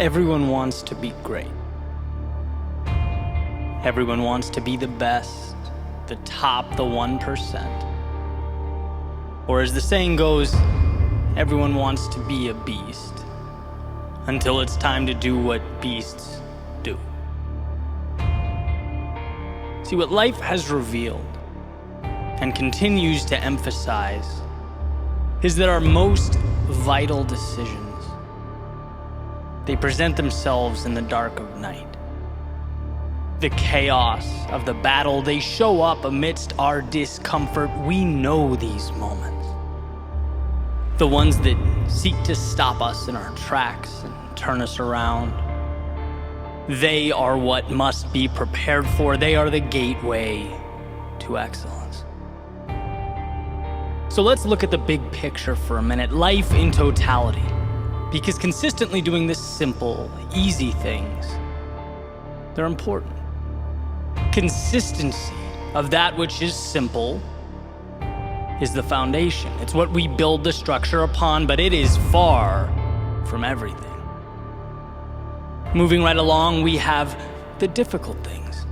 Everyone wants to be great. Everyone wants to be the best, the top, the 1%. Or as the saying goes, everyone wants to be a beast until it's time to do what beasts do. See, what life has revealed and continues to emphasize is that our most vital decisions, they present themselves in the dark of night. The chaos of the battle, they show up amidst our discomfort. We know these moments. The ones that seek to stop us in our tracks and turn us around. They are what must be prepared for. They are the gateway to excellence. So let's look at the big picture for a minute, life in totality. Because consistently doing the simple, easy things, they're important. Consistency of that which is simple is the foundation. It's what we build the structure upon, but it is far from everything. Moving right along, we have the difficult things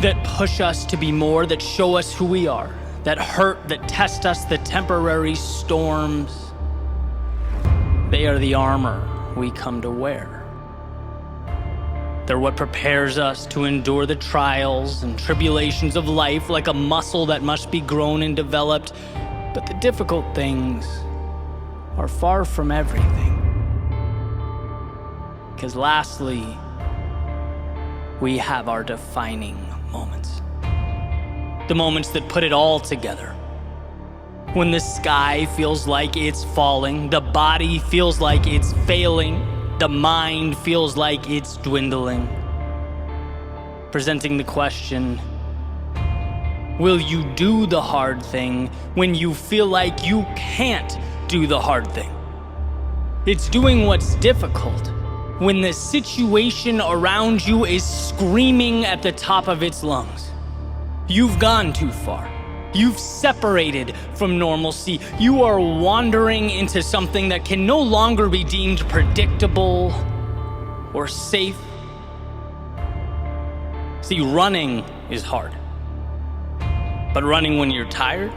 that push us to be more, that show us who we are, that hurt, that test us, the temporary storms. They are the armor we come to wear. They're what prepares us to endure the trials and tribulations of life like a muscle that must be grown and developed. But the difficult things are far from everything. Because lastly, we have our defining moments. The moments that put it all together. When the sky feels like it's falling, the body feels like it's failing, the mind feels like it's dwindling. Presenting the question, will you do the hard thing when you feel like you can't do the hard thing? It's doing what's difficult when the situation around you is screaming at the top of its lungs. You've gone too far. You've separated from normalcy. You are wandering into something that can no longer be deemed predictable or safe. See, running is hard. But running when you're tired,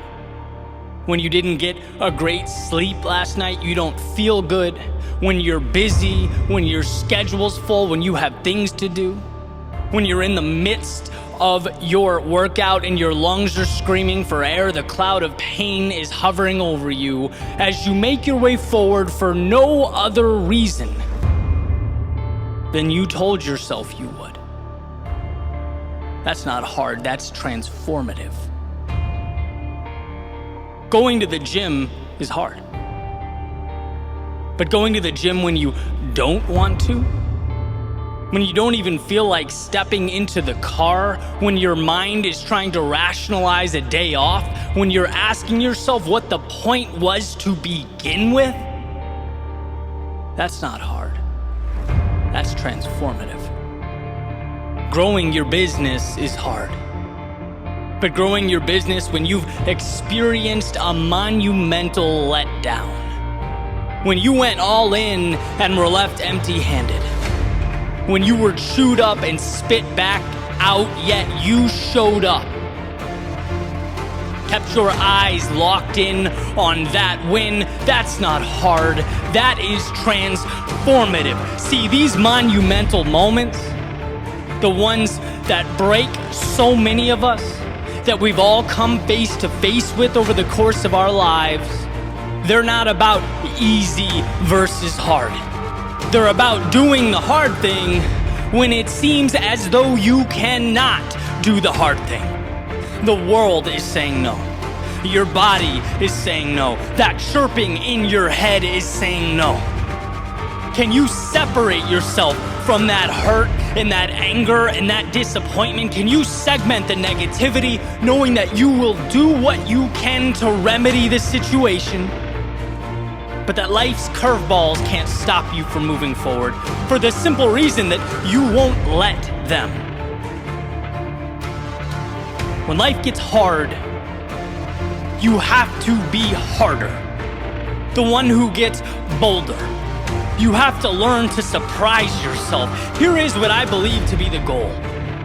when you didn't get a great sleep last night, you don't feel good, when you're busy, when your schedule's full, when you have things to do, when you're in the midst of your workout and your lungs are screaming for air, the cloud of pain is hovering over you as you make your way forward for no other reason than you told yourself you would. That's not hard, that's transformative. Going to the gym is hard. But going to the gym when you don't want to, when you don't even feel like stepping into the car, when your mind is trying to rationalize a day off, when you're asking yourself what the point was to begin with, that's not hard. That's transformative. Growing your business is hard. But growing your business when you've experienced a monumental letdown, when you went all in and were left empty-handed, when you were chewed up and spit back out, yet you showed up. Kept your eyes locked in on that win. That's not hard. That is transformative. See, these monumental moments, the ones that break so many of us, that we've all come face to face with over the course of our lives, they're not about easy versus hard. They're about doing the hard thing when it seems as though you cannot do the hard thing. The world is saying no. Your body is saying no. That chirping in your head is saying no. Can you separate yourself from that hurt and that anger and that disappointment? Can you segment the negativity, knowing that you will do what you can to remedy the situation? But that life's curveballs can't stop you from moving forward for the simple reason that you won't let them. When life gets hard, you have to be harder. The one who gets bolder. You have to learn to surprise yourself. Here is what I believe to be the goal,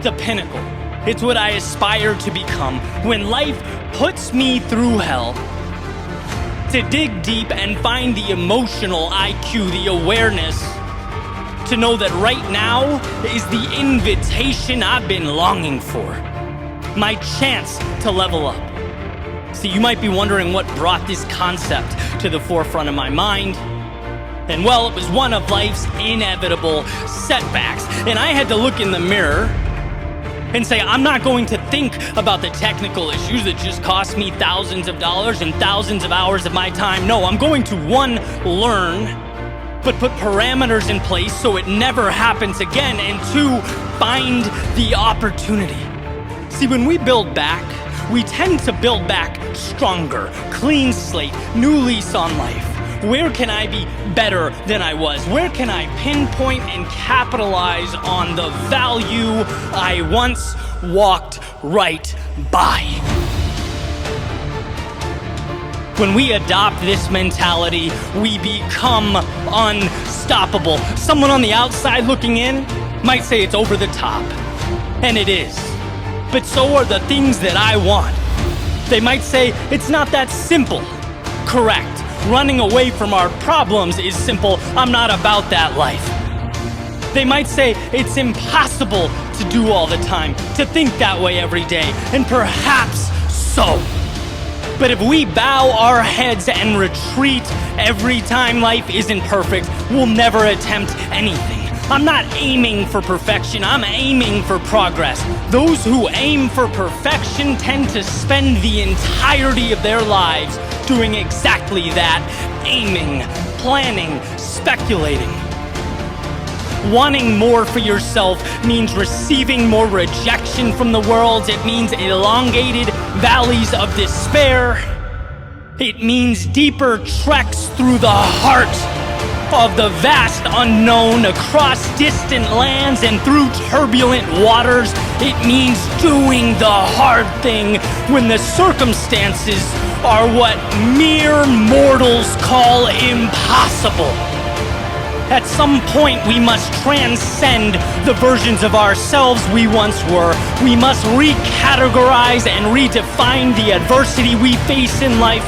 the pinnacle. It's what I aspire to become. When life puts me through hell, to dig deep and find the emotional IQ, the awareness, to know that right now is the invitation I've been longing for. My chance to level up. See, you might be wondering what brought this concept to the forefront of my mind. And well, it was one of life's inevitable setbacks. And I had to look in the mirror and say, I'm not going to think about the technical issues that just cost me thousands of dollars and thousands of hours of my time. No, I'm going to, one, learn, but put parameters in place so it never happens again, and two, find the opportunity. See, when we build back, we tend to build back stronger, clean slate, new lease on life. Where can I be better than I was? Where can I pinpoint and capitalize on the value I once walked right by? When we adopt this mentality, we become unstoppable. Someone on the outside looking in might say it's over the top, and it is. But so are the things that I want. They might say it's not that simple. Correct. Running away from our problems is simple. I'm not about that life. They might say it's impossible to do all the time, to think that way every day, and perhaps so. But if we bow our heads and retreat every time life isn't perfect, we'll never attempt anything. I'm not aiming for perfection, I'm aiming for progress. Those who aim for perfection tend to spend the entirety of their lives doing exactly that, aiming, planning, speculating. Wanting more for yourself means receiving more rejection from the world. It means elongated valleys of despair. It means deeper treks through the heart of the vast unknown, across distant lands and through turbulent waters. It means doing the hard thing when the circumstances are what mere mortals call impossible. At some point, we must transcend the versions of ourselves we once were. We must recategorize and redefine the adversity we face in life.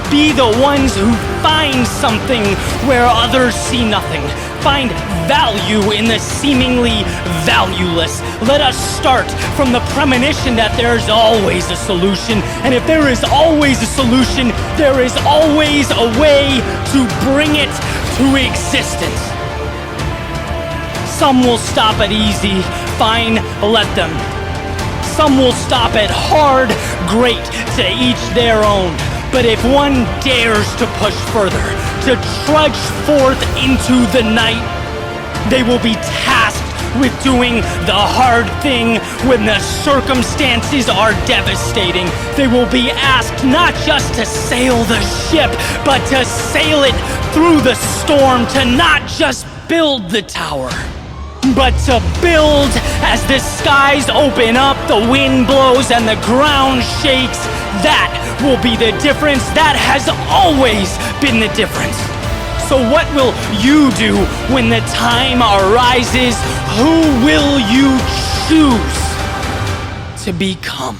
Be the ones who find something where others see nothing. Find value in the seemingly valueless. Let us start from the premonition that there's always a solution. And if there is always a solution, there is always a way to bring it to existence. Some will stop at easy, fine, let them. Some will stop at hard, great, to each their own. But if one dares to push further, to trudge forth into the night, they will be tasked with doing the hard thing when the circumstances are devastating. They will be asked not just to sail the ship, but to sail it through the storm, to not just build the tower, but to build as the skies open up, the wind blows, and the ground shakes. That will be the difference. That has always been the difference. So what will you do when the time arises? Who will you choose to become?